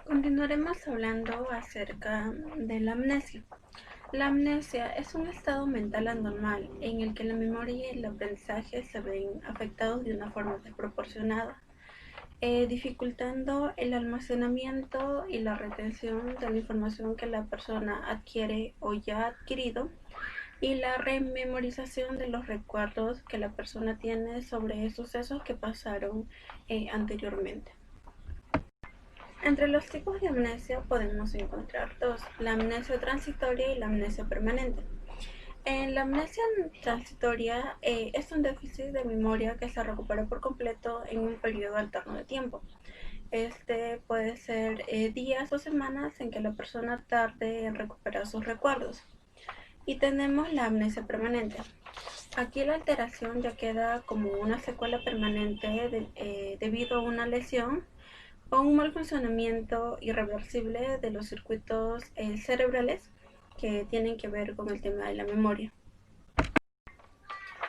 Continuaremos hablando acerca de la amnesia. La amnesia es un estado mental anormal en el que la memoria y el aprendizaje se ven afectados de una forma desproporcionada, dificultando el almacenamiento y la retención de la información que la persona adquiere o ya ha adquirido y la rememorización de los recuerdos que la persona tiene sobre sucesos que pasaron anteriormente. Entre los tipos de amnesia podemos encontrar dos: la amnesia transitoria y la amnesia permanente. En la amnesia transitoria es un déficit de memoria que se recupera por completo en un periodo alterno de tiempo. Este puede ser días o semanas en que la persona tarde en recuperar sus recuerdos. Y tenemos la amnesia permanente. Aquí la alteración ya queda como una secuela permanente debido a una lesión o un mal funcionamiento irreversible de los circuitos cerebrales que tienen que ver con el tema de la memoria.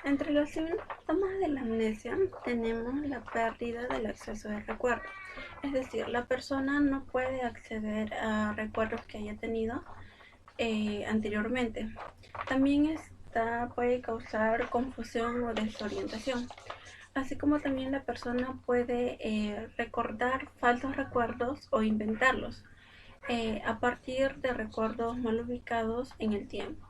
Entre los síntomas de la amnesia tenemos la pérdida del acceso del recuerdo, es decir, la persona no puede acceder a recuerdos que haya tenido anteriormente. También esta puede causar confusión o desorientación, así como también la persona puede recordar falsos recuerdos o inventarlos a partir de recuerdos mal ubicados en el tiempo.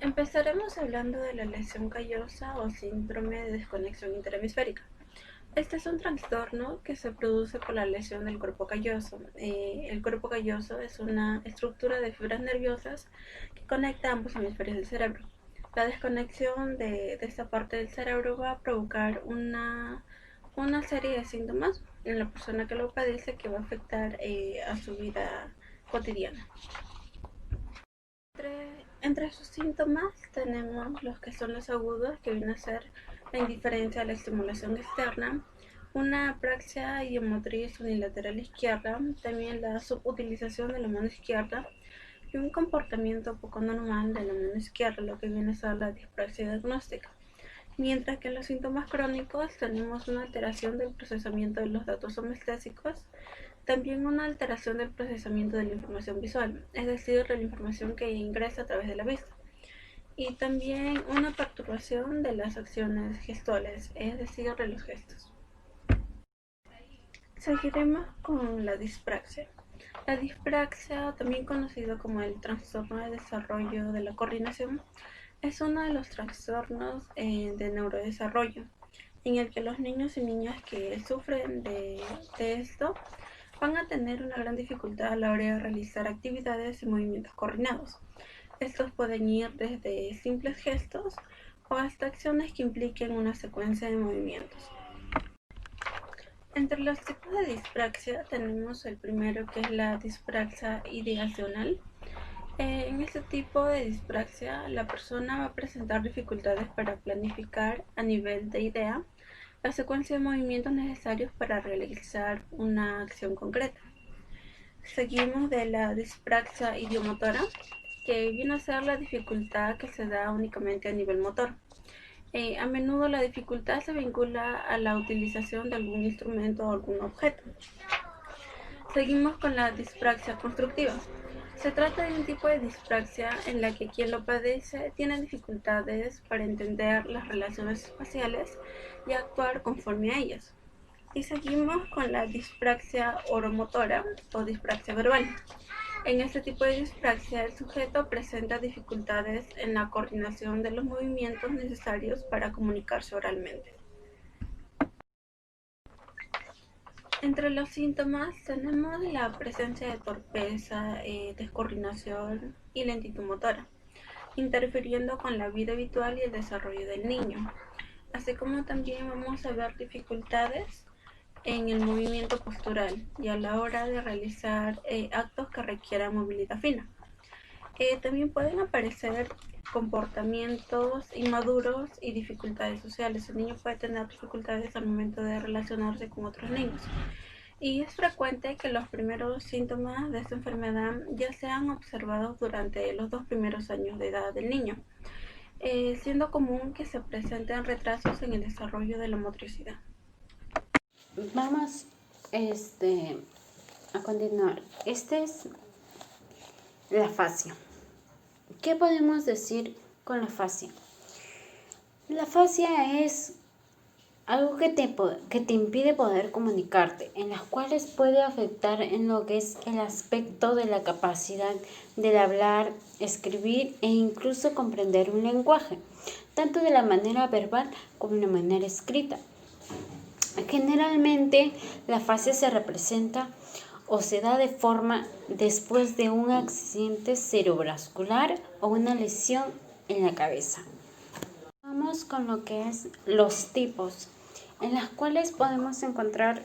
Empezaremos hablando de la lesión callosa o síndrome de desconexión interhemisférica. Este es un trastorno que se produce por la lesión del cuerpo calloso. El cuerpo calloso es una estructura de fibras nerviosas que conecta ambos hemisferios del cerebro. La desconexión de esta parte del cerebro va a provocar una serie de síntomas en la persona que lo padece que va a afectar a su vida cotidiana. Entre sus síntomas tenemos los que son los agudos, que viene a ser la indiferencia a la estimulación externa, una apraxia idiomotriz unilateral izquierda, también la subutilización de la mano izquierda y un comportamiento poco normal de la mano izquierda, lo que viene a ser la dispraxia diagnóstica. Mientras que en los síntomas crónicos tenemos una alteración del procesamiento de los datos somestésicos, también una alteración del procesamiento de la información visual, es decir, de la información que ingresa a través de la vista, y también una perturbación de las acciones gestuales, es decir, de los gestos. Seguiremos con la dispraxia. La dispraxia, también conocido como el trastorno de desarrollo de la coordinación, es uno de los trastornos de neurodesarrollo, en el que los niños y niñas que sufren de esto van a tener una gran dificultad a la hora de realizar actividades y movimientos coordinados. Estos pueden ir desde simples gestos o hasta acciones que impliquen una secuencia de movimientos. Entre los tipos de dispraxia tenemos el primero, que es la dispraxia ideacional. En este tipo de dispraxia la persona va a presentar dificultades para planificar a nivel de idea la secuencia de movimientos necesarios para realizar una acción concreta. Seguimos de la dispraxia idiomotora, que viene a ser la dificultad que se da únicamente a nivel motor. A menudo la dificultad se vincula a la utilización de algún instrumento o algún objeto. Seguimos con la dispraxia constructiva. Se trata de un tipo de dispraxia en la que quien lo padece tiene dificultades para entender las relaciones espaciales y actuar conforme a ellas. Y seguimos con la dispraxia oromotora o dispraxia verbal. En este tipo de dispraxia, el sujeto presenta dificultades en la coordinación de los movimientos necesarios para comunicarse oralmente. Entre los síntomas tenemos la presencia de torpeza, descoordinación y lentitud motora, interfiriendo con la vida habitual y el desarrollo del niño, así como también vamos a ver dificultades en el movimiento postural y a la hora de realizar actos que requieran movilidad fina. También pueden aparecer comportamientos inmaduros y dificultades sociales. El niño puede tener dificultades al momento de relacionarse con otros niños. Y es frecuente que los primeros síntomas de esta enfermedad ya sean observados durante los 2 primeros años de edad del niño, siendo común que se presenten retrasos en el desarrollo de la motricidad. Vamos, a continuar, esta es la fascia. ¿Qué podemos decir con la fascia? La fascia es algo que te impide poder comunicarte, en las cuales puede afectar en lo que es el aspecto de la capacidad de hablar, escribir e incluso comprender un lenguaje, tanto de la manera verbal como de la manera escrita. Generalmente la fascia se representa o se da de forma después de un accidente cerebrovascular o una lesión en la cabeza. Vamos con lo que es los tipos, en las cuales podemos encontrar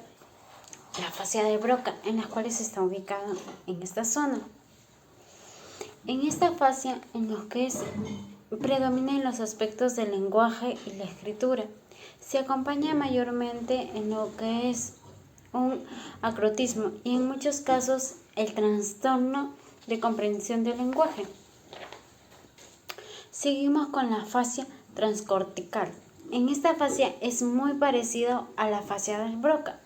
la fascia de Broca, en las cuales está ubicada en esta zona. En esta fascia, en lo que predominan los aspectos del lenguaje y la escritura, se acompaña mayormente en lo que es un acrotismo y en muchos casos el trastorno de comprensión del lenguaje. Seguimos con la fascia transcortical. En esta fascia es muy parecido a la fascia del Broca.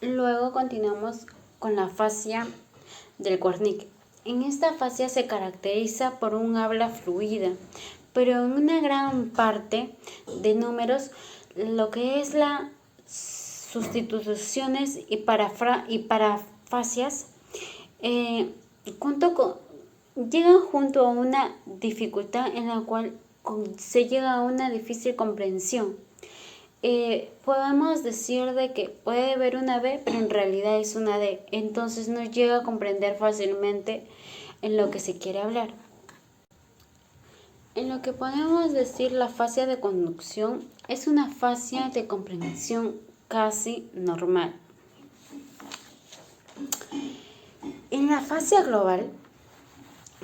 Luego continuamos con la fascia del Wernicke. En esta fascia se caracteriza por un habla fluida, pero en una gran parte de números lo que es las sustituciones y parafasias llegan junto a una dificultad en la cual se llega a una difícil comprensión. Podemos decir de que puede haber una B, pero en realidad es una D, entonces no llega a comprender fácilmente en lo que se quiere hablar. En lo que podemos decir la fascia de conducción es una fascia de comprensión casi normal. En la fascia global,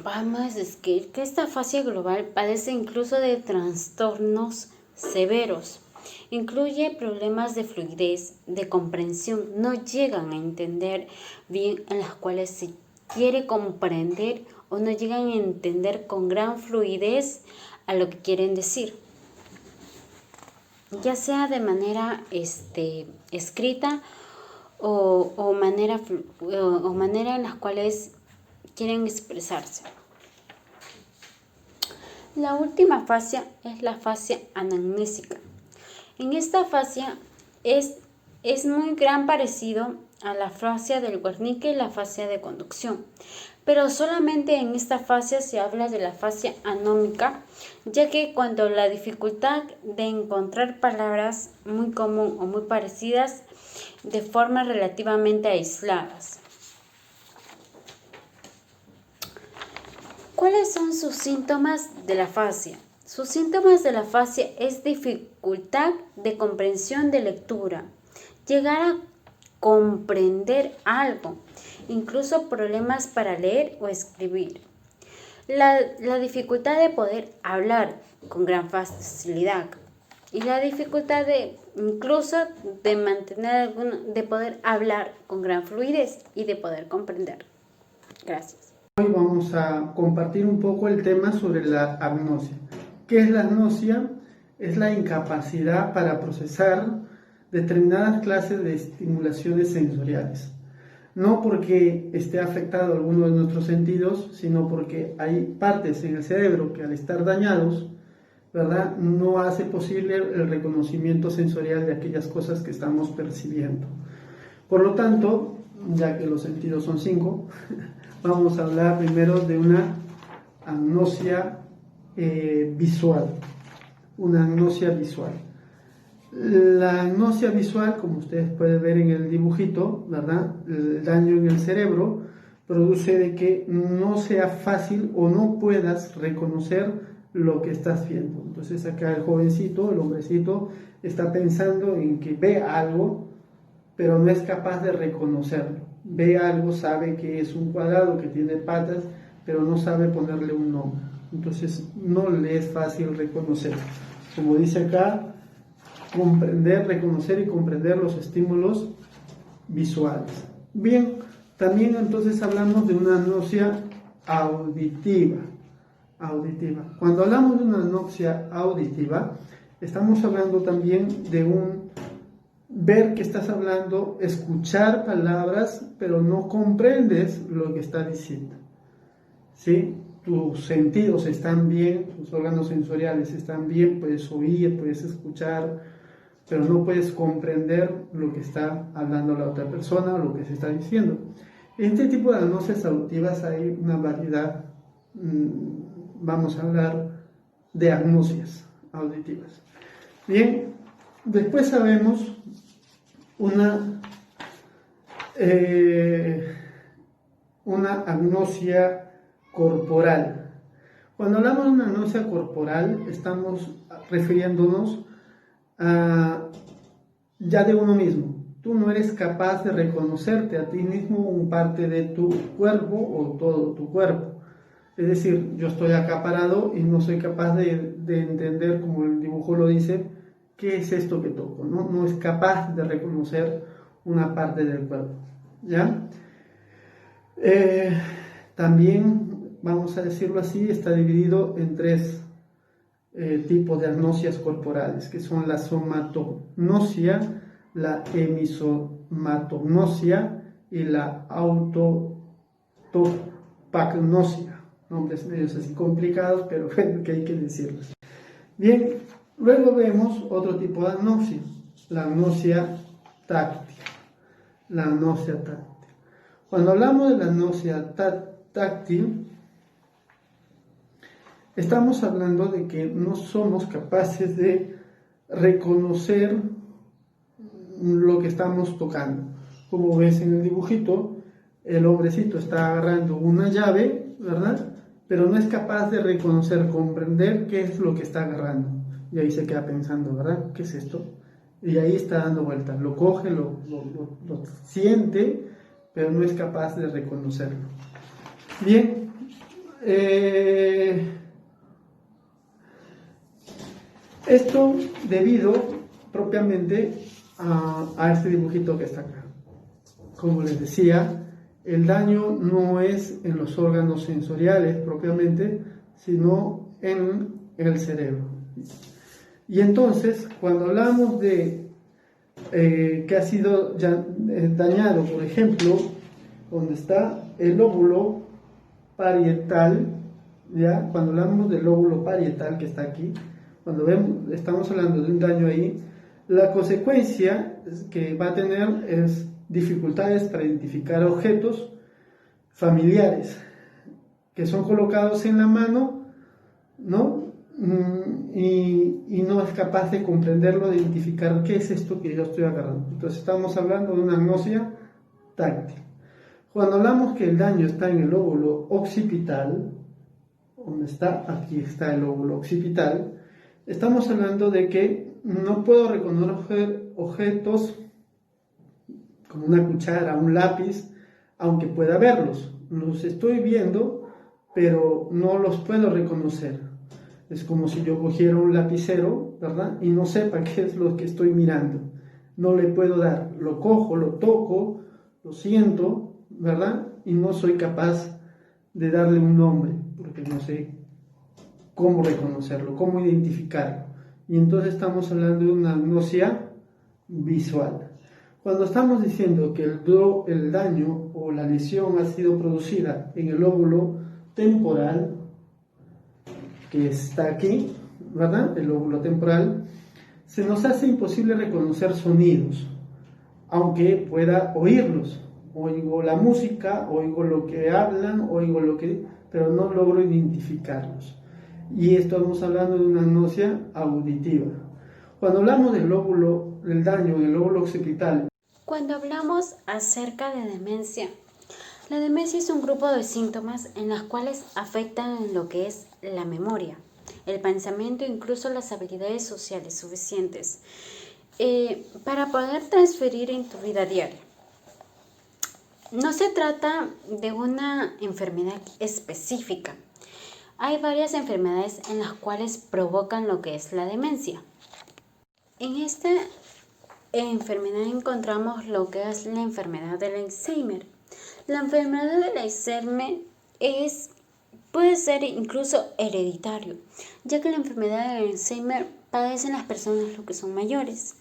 vamos a decir que esta fascia global padece incluso de trastornos severos. Incluye problemas de fluidez, de comprensión, no llegan a entender bien en las cuales se quiere comprender o no llegan a entender con gran fluidez a lo que quieren decir, ya sea de manera escrita o manera en las cuales quieren expresarse. La última fascia es la fascia anamnésica. En esta fascia es muy gran parecido a la fascia del Wernicke y la fascia de conducción, pero solamente en esta fascia se habla de la fascia anómica, ya que cuando la dificultad de encontrar palabras muy común o muy parecidas de forma relativamente aisladas. ¿Cuáles son sus síntomas de la fascia? Sus síntomas de la fascia es dificultad de comprensión de lectura, llegar a comprender algo, incluso problemas para leer o escribir. La dificultad de poder hablar con gran facilidad y la dificultad de poder hablar con gran fluidez y de poder comprender. Gracias. Hoy vamos a compartir un poco el tema sobre la agnosia. ¿Qué es la agnosia? Es la incapacidad para procesar determinadas clases de estimulaciones sensoriales. No porque esté afectado alguno de nuestros sentidos, sino porque hay partes en el cerebro que al estar dañados, ¿verdad?, no hace posible el reconocimiento sensorial de aquellas cosas que estamos percibiendo. Por lo tanto, ya que los sentidos son 5, vamos a hablar primero de una agnosia visual. Una agnosia visual. La agnosia visual, como ustedes pueden ver en el dibujito, ¿verdad?, el daño en el cerebro produce de que no sea fácil o no puedas reconocer lo que estás viendo. Entonces acá el jovencito, el hombrecito, está pensando en que ve algo, pero no es capaz de reconocerlo. Ve algo, sabe que es un cuadrado que tiene patas, pero no sabe ponerle un nombre. Entonces no le es fácil reconocer. Como dice acá, comprender, reconocer y comprender los estímulos visuales. Bien, también entonces hablamos de una agnosia auditiva. Cuando hablamos de una agnosia auditiva, estamos hablando también de un ver que estás hablando, escuchar palabras, pero no comprendes lo que está diciendo. ¿Sí? Tus sentidos están bien, tus órganos sensoriales están bien, puedes oír, puedes escuchar, pero no puedes comprender lo que está hablando la otra persona o lo que se está diciendo. En este tipo de agnosias auditivas hay una variedad, vamos a hablar de agnosias auditivas. Bien, después sabemos una agnosia corporal. Cuando hablamos de una agnosia corporal, estamos refiriéndonos a ya de uno mismo. Tú no eres capaz de reconocerte a ti mismo un parte de tu cuerpo o todo tu cuerpo. Es decir, yo estoy acá parado y no soy capaz de entender, como el dibujo lo dice, qué es esto que toco. No es capaz de reconocer una parte del cuerpo. ¿Ya? También, vamos a decirlo así, está dividido en tres tipos de agnosias corporales, que son la somatognosia, la hemisomatognosia y la autotopagnosia. Nombres medios así complicados, pero bueno, que hay que decirlos. Bien, luego vemos otro tipo de agnosia, la agnosia táctil. La agnosia táctil. Cuando hablamos de la agnosia táctil, estamos hablando de que no somos capaces de reconocer lo que estamos tocando. Como ves en el dibujito, el hombrecito está agarrando una llave, ¿verdad? Pero no es capaz de reconocer, comprender qué es lo que está agarrando. Y ahí se queda pensando, ¿verdad? ¿Qué es esto? Y ahí está dando vueltas. Lo coge, lo siente, pero no es capaz de reconocerlo. Bien. Esto debido propiamente a este dibujito que está acá. Como les decía, el daño no es en los órganos sensoriales propiamente, sino en el cerebro. Y entonces, cuando hablamos de que ha sido dañado, por ejemplo, donde está el lóbulo parietal, ¿ya? Cuando hablamos del lóbulo parietal que está aquí, cuando estamos hablando de un daño ahí, la consecuencia que va a tener es dificultades para identificar objetos familiares que son colocados en la mano, ¿no? Y no es capaz de comprenderlo, de identificar qué es esto que yo estoy agarrando. Entonces estamos hablando de una agnosia táctil. Cuando hablamos que el daño está en el lóbulo occipital, donde está, aquí está el lóbulo occipital, estamos hablando de que no puedo reconocer objetos como una cuchara, un lápiz, aunque pueda verlos. Los estoy viendo, pero no los puedo reconocer. Es como si yo cogiera un lapicero, ¿verdad? Y no sepa qué es lo que estoy mirando. No le puedo dar. Lo cojo, lo toco, lo siento, ¿verdad? Y no soy capaz de darle un nombre, porque no sé cómo reconocerlo, cómo identificarlo. Y entonces estamos hablando de una agnosia visual. Cuando estamos diciendo que el daño o la lesión ha sido producida en el lóbulo temporal, que está aquí, ¿verdad? El lóbulo temporal, se nos hace imposible reconocer sonidos, aunque pueda oírlos. Oigo la música, oigo lo que hablan, pero no logro identificarlos. Y estamos hablando de una agnosia auditiva. Cuando hablamos del daño del lóbulo occipital. Cuando hablamos acerca de demencia, la demencia es un grupo de síntomas en los cuales afectan en lo que es la memoria, el pensamiento e incluso las habilidades sociales suficientes para poder transferir en tu vida diaria. No se trata de una enfermedad específica. Hay varias enfermedades en las cuales provocan lo que es la demencia. En esta enfermedad encontramos lo que es la enfermedad del Alzheimer. La enfermedad del Alzheimer puede ser incluso hereditario, ya que la enfermedad del Alzheimer padecen las personas lo que son mayores.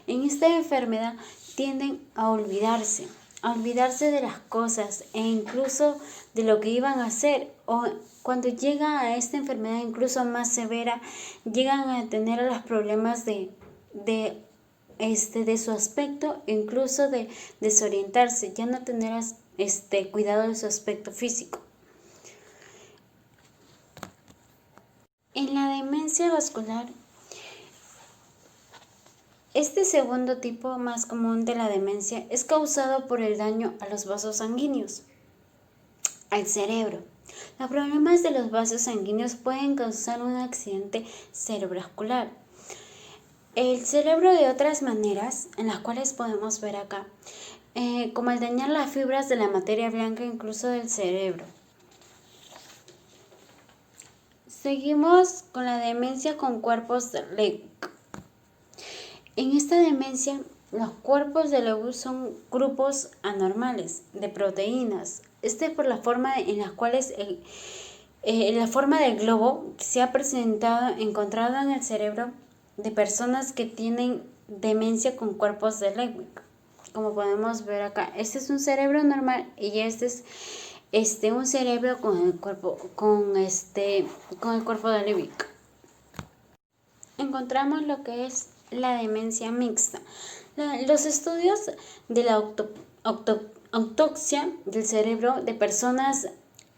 En esta enfermedad tienden a olvidarse de las cosas e incluso de lo que iban a hacer, o cuando llegan a esta enfermedad incluso más severa, llegan a tener los problemas de su aspecto, incluso de desorientarse, ya no tener cuidado de su aspecto físico. En la demencia vascular, este segundo tipo más común de la demencia es causado por el daño a los vasos sanguíneos, al cerebro. Los problemas de los vasos sanguíneos pueden causar un accidente cerebrovascular. El cerebro de otras maneras, en las cuales podemos ver acá, como al dañar las fibras de la materia blanca incluso del cerebro. Seguimos con la demencia con cuerpos de Lewy. En esta demencia, los cuerpos de Lewy son grupos anormales de proteínas. Este es por la forma en las cuales la forma del globo se ha encontrado en el cerebro de personas que tienen demencia con cuerpos de Lewy. Como podemos ver acá, este es un cerebro normal y este es un cerebro con el cuerpo de Lewy. Encontramos lo que es la demencia mixta. Los estudios de la autopsia del cerebro de personas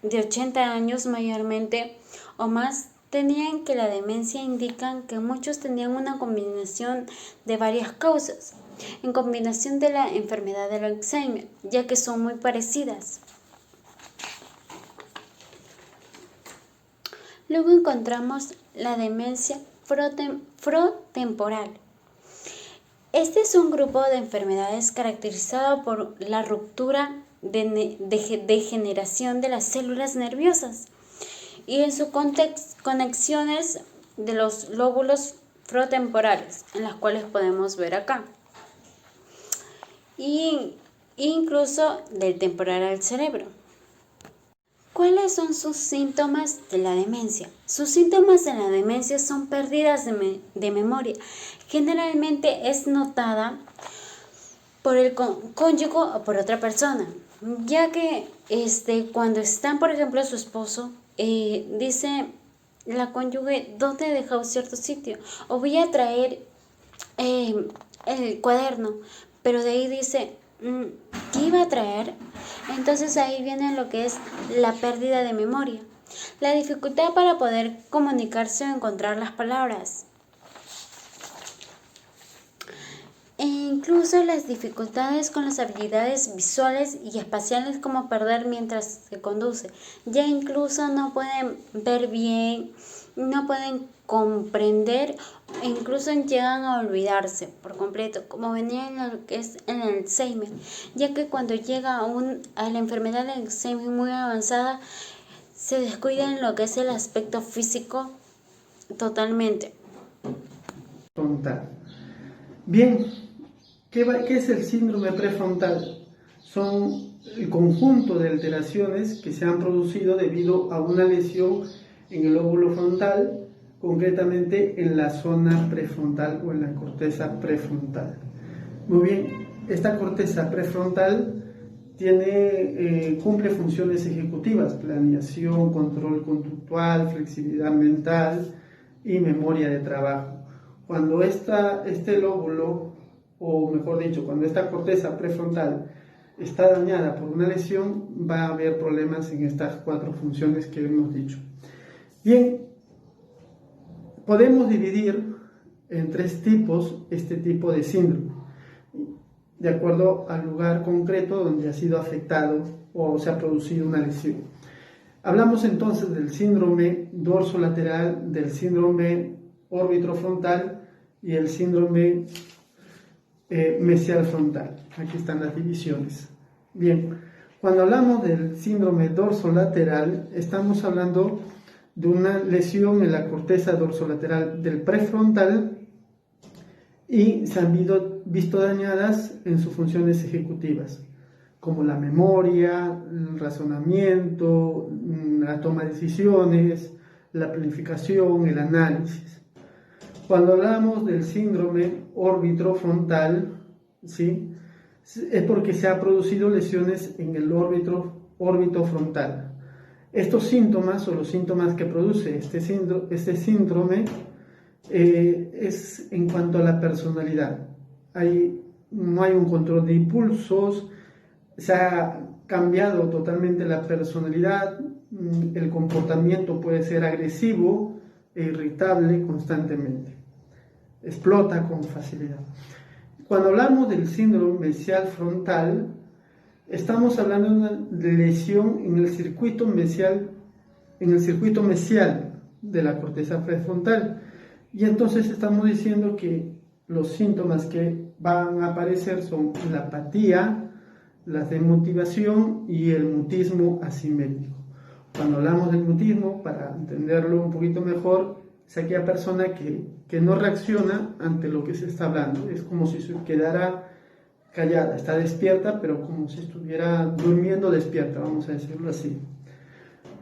de 80 años mayormente o más tenían que la demencia indican que muchos tenían una combinación de varias causas, en combinación de la enfermedad del Alzheimer, ya que son muy parecidas. Luego encontramos la demencia frontotemporal. Este es un grupo de enfermedades caracterizado por la ruptura de degeneración de las células nerviosas y en sus conexiones de los lóbulos frontotemporales, en las cuales podemos ver acá, y incluso del temporal al cerebro. ¿Cuáles son sus síntomas de la demencia? Sus síntomas de la demencia son pérdidas de memoria. Generalmente es notada por el cónyuge o por otra persona, ya que cuando están, por ejemplo, su esposo, dice la cónyuge, ¿dónde he dejado cierto sitio? O voy a traer el cuaderno, pero de ahí dice, ¿qué iba a traer? Entonces ahí viene lo que es la pérdida de memoria, la dificultad para poder comunicarse o encontrar las palabras, e incluso las dificultades con las habilidades visuales y espaciales, como perder mientras se conduce. Ya incluso no pueden ver bien, no pueden comprender e incluso llegan a olvidarse por completo, como venía en lo que es el Alzheimer, ya que cuando llega a la enfermedad del Alzheimer muy avanzada, se descuida en lo que es el aspecto físico totalmente. Frontal. Bien, ¿qué es el síndrome prefrontal? Son el conjunto de alteraciones que se han producido debido a una lesión en el lóbulo frontal, concretamente en la zona prefrontal o en la corteza prefrontal. Muy bien, esta corteza prefrontal cumple funciones ejecutivas: planeación, control conductual, flexibilidad mental y memoria de trabajo. Cuando este lóbulo, o mejor dicho, cuando esta corteza prefrontal está dañada por una lesión, va a haber problemas en estas 4 funciones que hemos dicho. Bien, podemos dividir en 3 tipos este tipo de síndrome, de acuerdo al lugar concreto donde ha sido afectado o se ha producido una lesión. Hablamos entonces del síndrome dorsolateral, del síndrome orbitofrontal y el síndrome mesial frontal. Aquí están las divisiones. Bien, cuando hablamos del síndrome dorsolateral, estamos hablando de una lesión en la corteza dorsolateral del prefrontal y se han visto dañadas en sus funciones ejecutivas, como la memoria, el razonamiento, la toma de decisiones, la planificación, el análisis. Cuando hablamos del síndrome órbitofrontal, ¿sí?, es porque se han producido lesiones en el órbito frontal. Estos síntomas o los síntomas que produce este síndrome es en cuanto a la personalidad. No hay un control de impulsos, se ha cambiado totalmente la personalidad, el comportamiento puede ser agresivo e irritable constantemente, explota con facilidad. Cuando hablamos del síndrome mesial frontal, estamos hablando de una lesión en el circuito mesial de la corteza prefrontal. Y entonces estamos diciendo que los síntomas que van a aparecer son la apatía, la desmotivación y el mutismo asimétrico. Cuando hablamos del mutismo, para entenderlo un poquito mejor, es aquella persona que no reacciona ante lo que se está hablando. Es como si se quedara callada, está despierta, pero como si estuviera durmiendo despierta, vamos a decirlo así.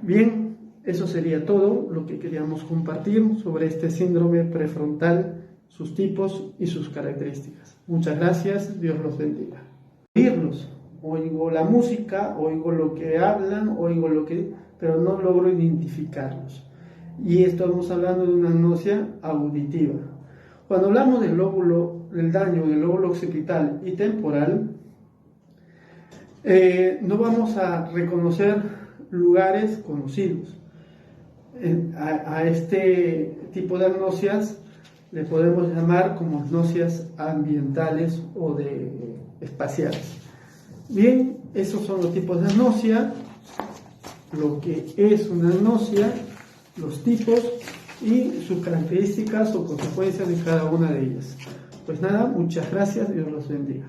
Bien, eso sería todo lo que queríamos compartir sobre este síndrome prefrontal, sus tipos y sus características. Muchas gracias, Dios los bendiga. Oigo la música, oigo lo que hablan, pero no logro identificarlos. Y estamos hablando de una agnosia auditiva. Cuando hablamos del daño en el lóbulo occipital y temporal, no vamos a reconocer lugares conocidos. A este tipo de agnosias le podemos llamar como agnosias ambientales o espaciales. Bien, esos son los tipos de agnosia, lo que es una agnosia, los tipos y sus características o consecuencias de cada una de ellas. Pues nada, muchas gracias, Dios los bendiga.